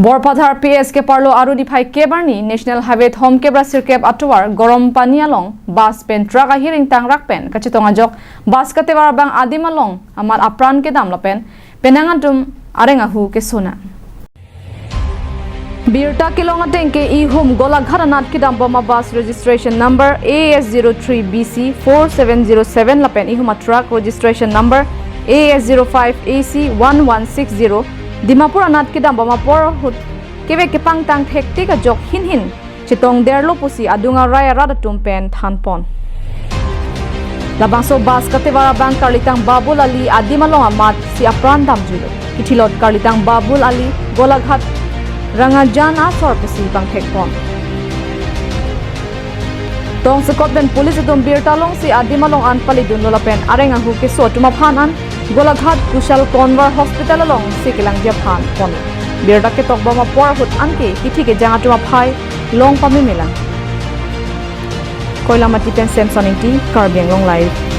Borpadhar PS ke parlo aru difai kebarni National Highway Home Kebra Sirkep atovar Gorompani along bus pen truck ahiring tang rakpen kachetong ajok bus katevar abang adim along amat apran kedam lapen penangantum arengahu ke sona Birta kilonga tengke I home golagharanat kedam boma bus registration number AS03BC 4707 lapen I home truck registration number AS05AC 1160 Dimapur anat kedam bama por hut keve kepang tang hektik a jok hin chitong derlo pusi adunga raya radatum pen thanpon labang so bas katevar abang karlitang babul ali adimalong amat si apran damjulo kitilot karlitang babul ali golaghat rangajan asor pusi bang thekpon tong Scotland police atum birtalong si adimalong an palidun lolapen arenga hu ke so tumaphanan Golaghat Kushal Convar Hospital along Sikilang Japan pon birda ke tok bama por hut anke kithi ke janga tuma phai long pami milang koila mati pen Samsung ti Karbiang long live